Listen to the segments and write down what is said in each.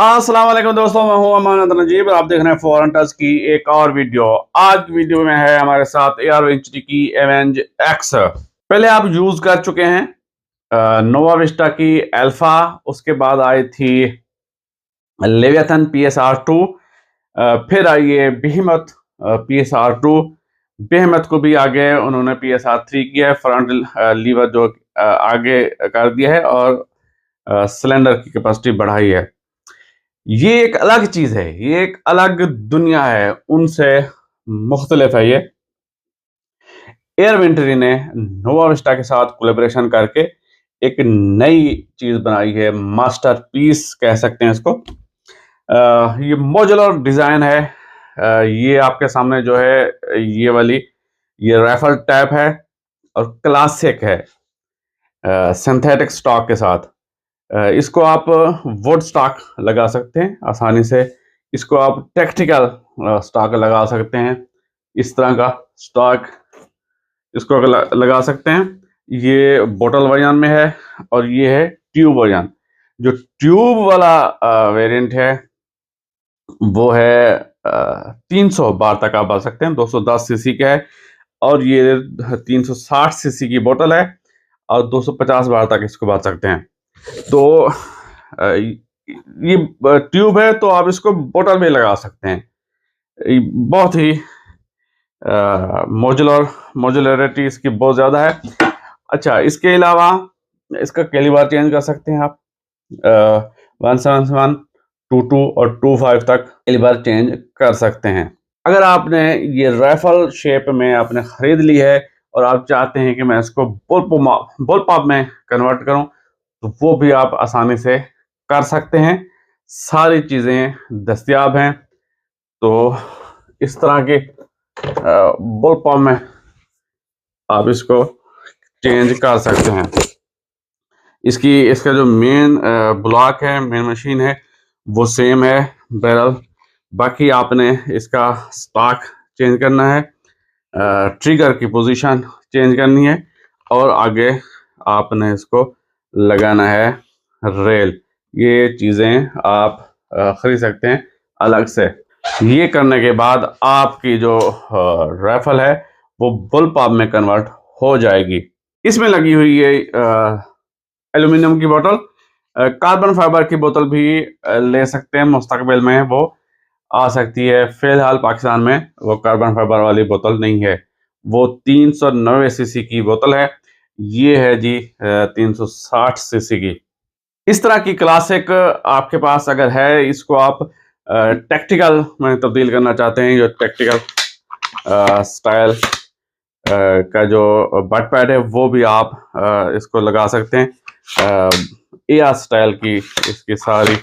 अस्सलाम वालेकुम दोस्तों, मैं हूं अमानत नजीब और आप देख रहे हैं फॉरेन टच की एक और वीडियो। आज वीडियो में है हमारे साथ ARO की एवेंज एक्स। पहले आप यूज कर चुके हैं नोवा विस्टा की अल्फा, उसके बाद आई थी लेवियाथन PSR2, फिर आई है बेहेमथ PSR2। बेहेमथ को भी आगे उन्होंने PSR3 किया है, फ्रंट लीवर जो आगे कर दिया है और सिलेंडर की कैपेसिटी बढ़ाई है। ये एक अलग चीज है, ये एक अलग दुनिया है, उनसे मुख्तलिफ है। ये एयरवेंट्री ने नोवा विस्टा के साथ कोलैबोरेशन करके एक नई चीज बनाई है, मास्टरपीस कह सकते हैं इसको। ये मॉड्यूलर डिजाइन है। ये आपके सामने जो है ये वाली ये राइफल टाइप है और क्लासिक है सिंथेटिक स्टॉक के साथ। इसको आप वुड स्टॉक लगा सकते हैं आसानी से, इसको आप टैक्टिकल स्टॉक लगा सकते हैं, इस तरह का स्टॉक इसको लगा सकते हैं। ये बोतल वर्जन में है और ये है ट्यूब वर्जन। जो ट्यूब वाला वेरिएंट है वो है 300 बार तक आप बढ़ सकते हैं, 210 सीसी का है, और ये 360 सीसी की बोतल है और 250 बार तक इसको बढ़ सकते हैं। तो ये ट्यूब है तो आप इसको बोतल में लगा सकते हैं। बहुत ही मॉड्यूलरिटी इसकी बहुत ज़्यादा है। अच्छा, इसके अलावा इसका कैलिबर चेंज कर सकते हैं आप, 171, 22 और 25 तक कैलिबर चेंज कर सकते हैं। अगर आपने ये राइफल शेप में आपने ख़रीद ली है और आप चाहते हैं कि मैं इसको बुल पॉप में कन्वर्ट करूं, तो वो भी आप आसानी से कर सकते हैं। सारी चीज़ें दस्तयाब हैं। तो इस तरह के बुल पॉप में आप इसको चेंज कर सकते हैं। इसका जो मेन ब्लॉक है, मेन मशीन है, वो सेम है बैरल। बाकी आपने इसका स्टॉक चेंज करना है, ट्रिगर की पोजीशन चेंज करनी है और आगे आपने इसको लगाना है रेल। ये चीज़ें आप खरीद सकते हैं अलग से। ये करने के बाद आपकी जो राइफल है वो बुल पॉप में कन्वर्ट हो जाएगी। इसमें लगी हुई है एल्यूमिनियम की बोतल। कार्बन फाइबर की बोतल भी ले सकते हैं, मुस्तकबिल में वो आ सकती है। फिलहाल पाकिस्तान में वो कार्बन फाइबर वाली बोतल नहीं है, वो 390 सीसी की बोतल है। ये है जी 360 सीसी की। इस तरह की क्लासिक आपके पास अगर है, इसको आप टैक्टिकल में तब्दील करना चाहते हैं, जो टैक्टिकल स्टाइल का जो बट पैड है वो भी आप इसको लगा सकते हैं। AR स्टाइल की इसकी सारी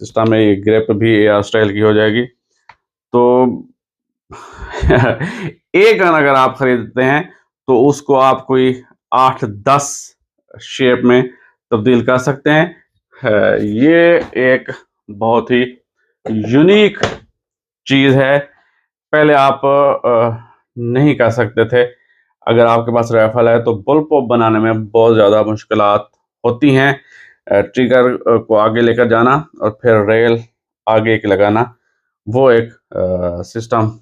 सिस्टम है, ये ग्रिप भी AR स्टाइल की हो जाएगी। तो एक गन अगर आप खरीदते हैं तो उसको आप कोई 8-10 शेप में तब्दील कर सकते हैं। ये एक बहुत ही यूनिक चीज़ है, पहले आप नहीं कर सकते थे। अगर आपके पास राइफल है तो बुल पॉप बनाने में बहुत ज़्यादा मुश्किलात होती हैं। ट्रिगर को आगे लेकर जाना और फिर रेल आगे एक लगाना, वो एक सिस्टम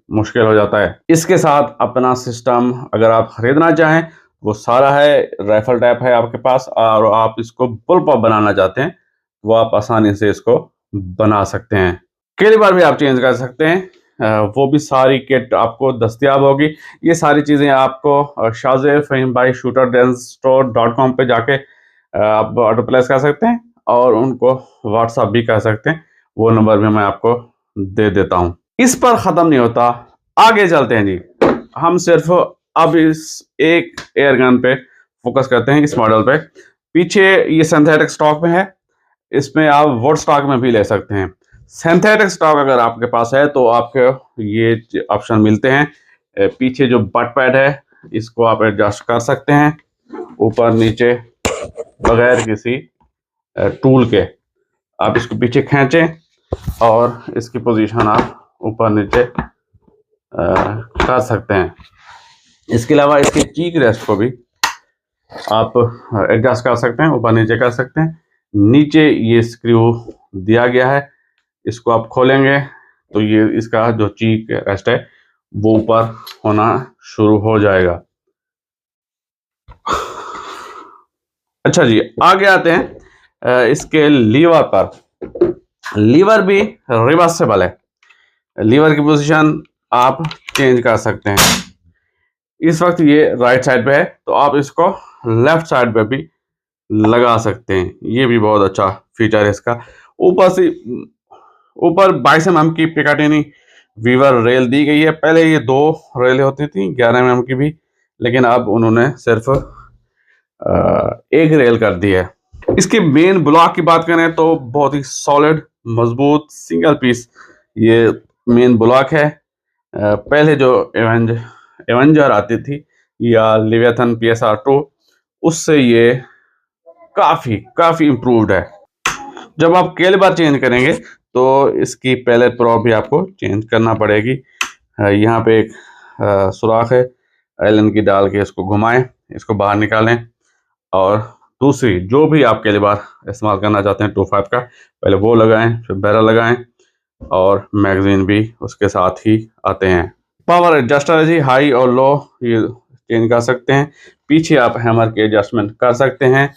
मुश्किल हो जाता है। इसके साथ अपना सिस्टम अगर आप खरीदना चाहें, वो सारा है, राइफल टाइप है आपके पास, और आप इसको बुल पॉप बनाना चाहते हैं, वो आप आसानी से इसको बना सकते हैं। कैलिबर भी आप चेंज कर सकते हैं, वो भी सारी किट आपको दस्तयाब होगी। ये सारी चीज़ें आपको शाज़ेब फ़हीम भाई shooterdenstore.com पे जाके आप ऑर्डर प्लेस कर सकते हैं और उनको व्हाट्सअप भी कर सकते हैं। वो नंबर भी मैं आपको दे देता हूँ। इस पर ख़त्म नहीं होता, आगे चलते हैं जी। हम सिर्फ अब इस एक एयरगन पे फोकस करते हैं, इस मॉडल पे। पीछे ये सिंथेटिक स्टॉक में है, इसमें आप वुड स्टॉक में भी ले सकते हैं। सिंथेटिक स्टॉक अगर आपके पास है तो आपको ये ऑप्शन मिलते हैं। पीछे जो बट पैड है इसको आप एडजस्ट कर सकते हैं, ऊपर नीचे, बगैर किसी टूल के। आप इसको पीछे खींचें और इसकी पोजीशन आप ऊपर नीचे कर सकते हैं। इसके अलावा इसके चीक रेस्ट को भी आप एडजस्ट कर सकते हैं, ऊपर नीचे कर सकते हैं। नीचे ये स्क्रू दिया गया है। इसको आप खोलेंगे तो ये इसका जो चीक रेस्ट है वो ऊपर होना शुरू हो जाएगा। अच्छा जी, आगे आते हैं इसके लीवर पर। लीवर भी रिवर्सेबल है। लीवर की पोजीशन आप चेंज कर सकते हैं। इस वक्त ये राइट साइड पे है तो आप इसको लेफ्ट साइड पे भी लगा सकते हैं। ये भी बहुत अच्छा फीचर है इसका। ऊपर से ऊपर 22 mm की पिकाटिनी वीवर रेल दी गई है। पहले ये 2 रेलें होती थी 11 mm की भी, लेकिन अब उन्होंने सिर्फ एक रेल कर दी है। इसके मेन ब्लॉक की बात करें तो बहुत ही सॉलिड मजबूत सिंगल पीस ये मेन ब्लॉक है। पहले जो एवेंजर आती थी या लिवियथन PSR2 उससे ये काफी इम्प्रूव्ड है। जब आप कैलिबर चेंज करेंगे तो इसकी पैलेट प्रोब भी आपको चेंज करना पड़ेगी। यहाँ पे एक सुराख है, एलन की डाल के इसको घुमाएं, इसको बाहर निकालें और दूसरी जो भी आप कैलिबर इस्तेमाल करना चाहते हैं 25 का पहले वो लगाएं, फिर बैरल लगाएं और मैगजीन भी उसके साथ ही आते हैं। पावर एडजस्टर है जी, हाई और लो ये चेंज कर सकते हैं। पीछे आप हैमर की एडजस्टमेंट कर सकते हैं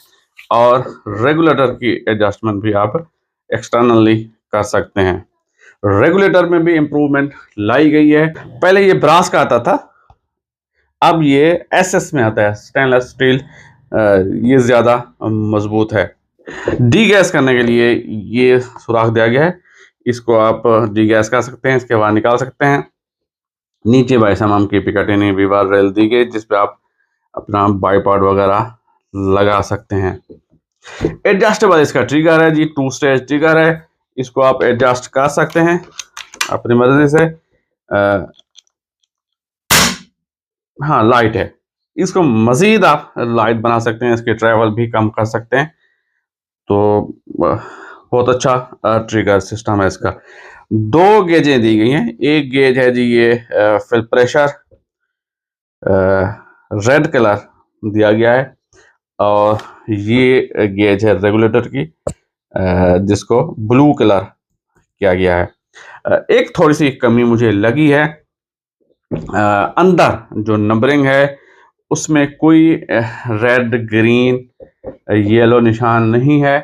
और रेगुलेटर की एडजस्टमेंट भी आप एक्सटर्नली कर सकते हैं। रेगुलेटर में भी इम्प्रूवमेंट लाई गई है। पहले ये ब्रास का आता था, अब ये SS में आता है, स्टेनलेस स्टील। ये ज़्यादा मजबूत है। डी गैस करने के लिए ये सुराख दिया गया है, इसको आप डी गैस कर सकते हैं, इसके बाहर निकाल सकते हैं। नीचे 22 mm की पिकाटिनी वीवर रेल दी गई जिस पे आप अपना बाईपॉड वगैरह लगा सकते हैं। एडजस्टेबल इसका ट्रिगर है जी, 2 स्टेज ट्रिगर है। इसको आप एडजस्ट कर सकते हैं अपनी मर्जी से। हाँ, लाइट है, इसको मजीद आप लाइट बना सकते हैं, इसके ट्रैवल भी कम कर सकते हैं। तो बहुत अच्छा ट्रिगर सिस्टम है इसका। 2 गेजें दी गई हैं। एक गेज है जी ये फिल प्रेशर, रेड कलर दिया गया है और ये गेज है रेगुलेटर की जिसको ब्लू कलर किया गया है। एक थोड़ी सी कमी मुझे लगी है, अंदर जो नंबरिंग है उसमें कोई रेड ग्रीन येलो निशान नहीं है।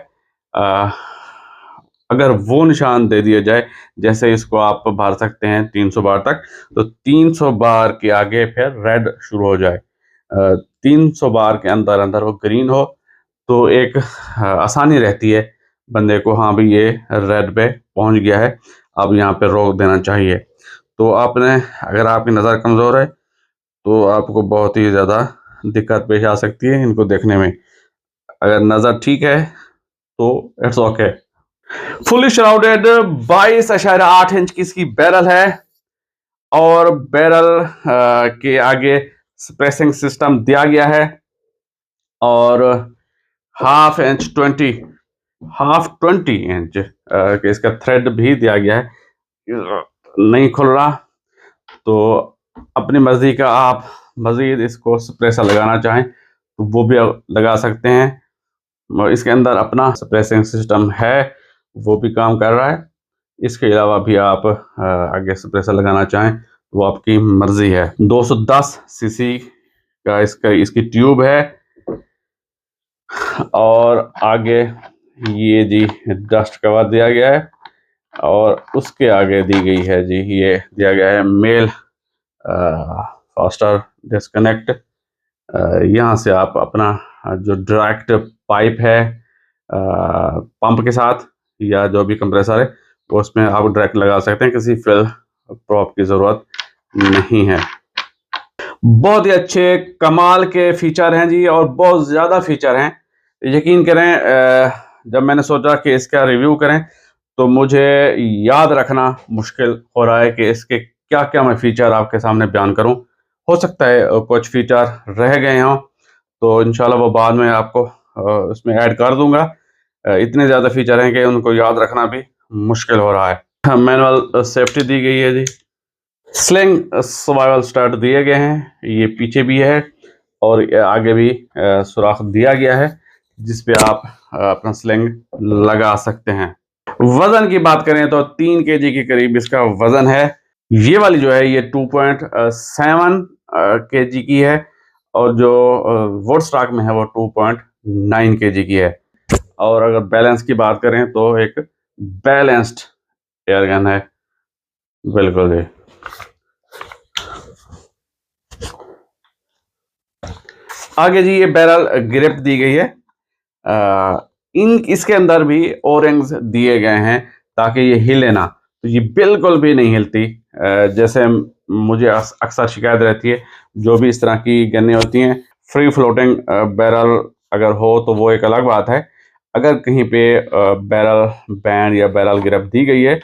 अगर वो निशान दे दिया जाए, जैसे इसको आप भर सकते हैं 300 बार तक, तो 300 बार के आगे फिर रेड शुरू हो जाए, 300 बार के अंदर अंदर वो ग्रीन हो तो एक आसानी रहती है बंदे को, हाँ भाई ये रेड पे पहुंच गया है, अब यहाँ पे रोक देना चाहिए। तो आपने अगर आपकी नज़र कमज़ोर है तो आपको बहुत ही ज़्यादा दिक्कत पेश आ सकती है इनको देखने में। अगर नज़र ठीक है तो it's okay. Fully shrouded 22.8 inch की इसकी बैरल है और बैरल के आगे स्प्रेसिंग सिस्टम दिया गया है और हाफ 20 इंच इसका थ्रेड भी दिया गया है। नहीं खुल रहा तो अपनी मर्जी का आप मजीद इसको स्प्रेसर लगाना चाहें तो वो भी लगा सकते हैं। इसके अंदर अपना स्प्रेसिंग सिस्टम है, वो भी काम कर रहा है। इसके अलावा भी आप आगे स्प्रेसर लगाना चाहें तो वो आपकी मर्जी है। 210 सीसी का इसकी ट्यूब है और आगे ये जी डस्ट कवर दिया गया है और उसके आगे दी गई है जी ये दिया गया है मेल फास्टर डिस्कनेक्ट। यहाँ से आप अपना जो डायरेक्ट पाइप है पंप के साथ या जो भी कंप्रेसर है वो उसमें आप डायरेक्ट लगा सकते हैं, किसी फिल प्रॉप की ज़रूरत नहीं है। बहुत ही अच्छे कमाल के फीचर हैं जी और बहुत ज़्यादा फीचर हैं। यकीन करें जब मैंने सोचा कि इसका रिव्यू करें तो मुझे याद रखना मुश्किल हो रहा है कि इसके क्या क्या मैं फ़ीचर आपके सामने बयान करूं। हो सकता है कुछ फ़ीचर रह गए हों तो इंशाल्लाह वो बाद में आपको इसमें ऐड कर दूंगा। इतने ज़्यादा फीचर हैं कि उनको याद रखना भी मुश्किल हो रहा है। मैनुअल सेफ्टी दी गई है जी, स्लिंग सर्वाइवल स्टार्ट दिए गए हैं, ये पीछे भी है और आगे भी सुराख दिया गया है जिस पे आप अपना स्लिंग लगा सकते हैं। वजन की बात करें तो 3 केजी के करीब इसका वजन है। ये वाली जो है ये 2.7 केजी की है और जो वुड स्टॉक में है वो 2.9 केजी की है। और अगर बैलेंस की बात करें तो एक बैलेंस्ड एयरगन है, बिल्कुल जी। आगे जी ये बैरल ग्रिप दी गई है। इसके अंदर भी ओरिंग्स दिए गए हैं ताकि ये हिले ना। तो ये बिल्कुल भी नहीं हिलती। जैसे मुझे अक्सर शिकायत रहती है, जो भी इस तरह की गन्ने होती हैं, फ्री फ्लोटिंग बैरल अगर हो तो वो एक अलग बात है। अगर कहीं पे बैरल बैंड या बैरल ग्रिप दी गई है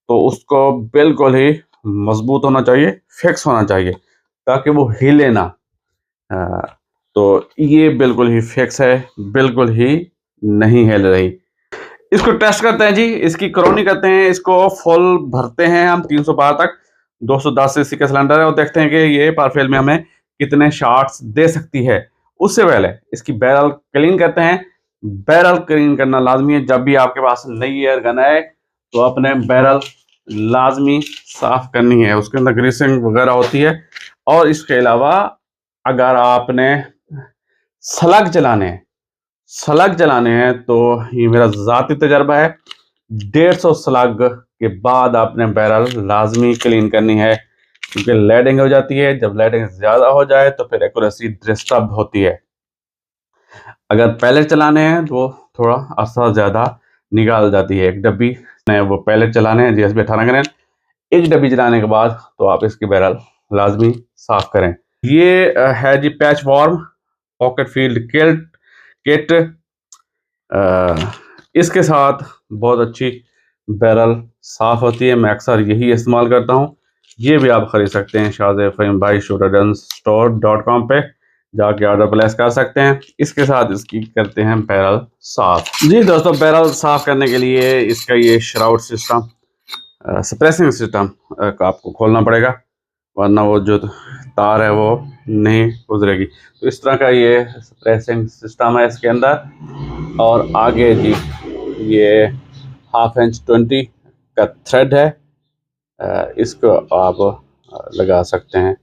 तो उसको बिल्कुल ही मजबूत होना चाहिए, फिक्स होना चाहिए ताकि वो हिले ना। तो ये बिल्कुल ही फिक्स है, बिल्कुल ही नहीं हिल रही। इसको टेस्ट करते हैं जी, इसकी क्रॉनी करते हैं, इसको फुल भरते हैं हम 300 बार तक। 210 सीसी का सिलेंडर है और देखते हैं कि ये पारफेल में हमें कितने शॉट्स दे सकती है। उससे पहले इसकी बैरल क्लीन करते हैं। बैरल क्लीन करना लाजमी है। जब भी आपके पास नई एयर गन है तो अपने बैरल लाजमी साफ करनी है, उसके अंदर ग्रीसिंग वगैरह होती है। और इसके अलावा अगर आपने स्लग चलाने हैं तो ये मेरा ज़ाती तजर्बा है, 150 स्लग के बाद आपने बैरल लाजमी क्लीन करनी है क्योंकि लेडिंग हो जाती है। जब लेडिंग ज़्यादा हो जाए तो फिर एक्यूरेसी डिस्टर्ब होती है। अगर पैलेट चलाने हैं तो थोड़ा असर ज़्यादा निकाल जाती है। एक डब्बी वो पैलेट चलाने हैं जीएसबी 18 ग्रेन, एक डब्बी चलाने के बाद तो आप इसकी बैरल लाजमी साफ करें। ये है जी patch warm pocket field kit. इसके साथ बहुत अच्छी बैरल साफ होती है, मैं अक्सर यही इस्तेमाल करता हूँ। ये भी आप खरीद सकते हैं शाहज़ेब फ़हीम भाई shootergunsstore.com पे जाके ऑर्डर प्लेस कर सकते हैं। इसके साथ इसकी करते हैं बैरल साफ। जी दोस्तों, बैरल साफ करने के लिए इसका ये श्राउड सिस्टम, सप्रेसिंग सिस्टम आपको खोलना पड़ेगा, वरना वो जो तार है वो नहीं गुजरेगी। तो इस तरह का ये सप्रेसिंग सिस्टम है इसके अंदर। और आगे जी ये 1/2 इंच 20 का थ्रेड है। इसको आप लगा सकते हैं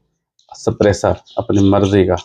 सप्रेसर अपनी मर्जी का।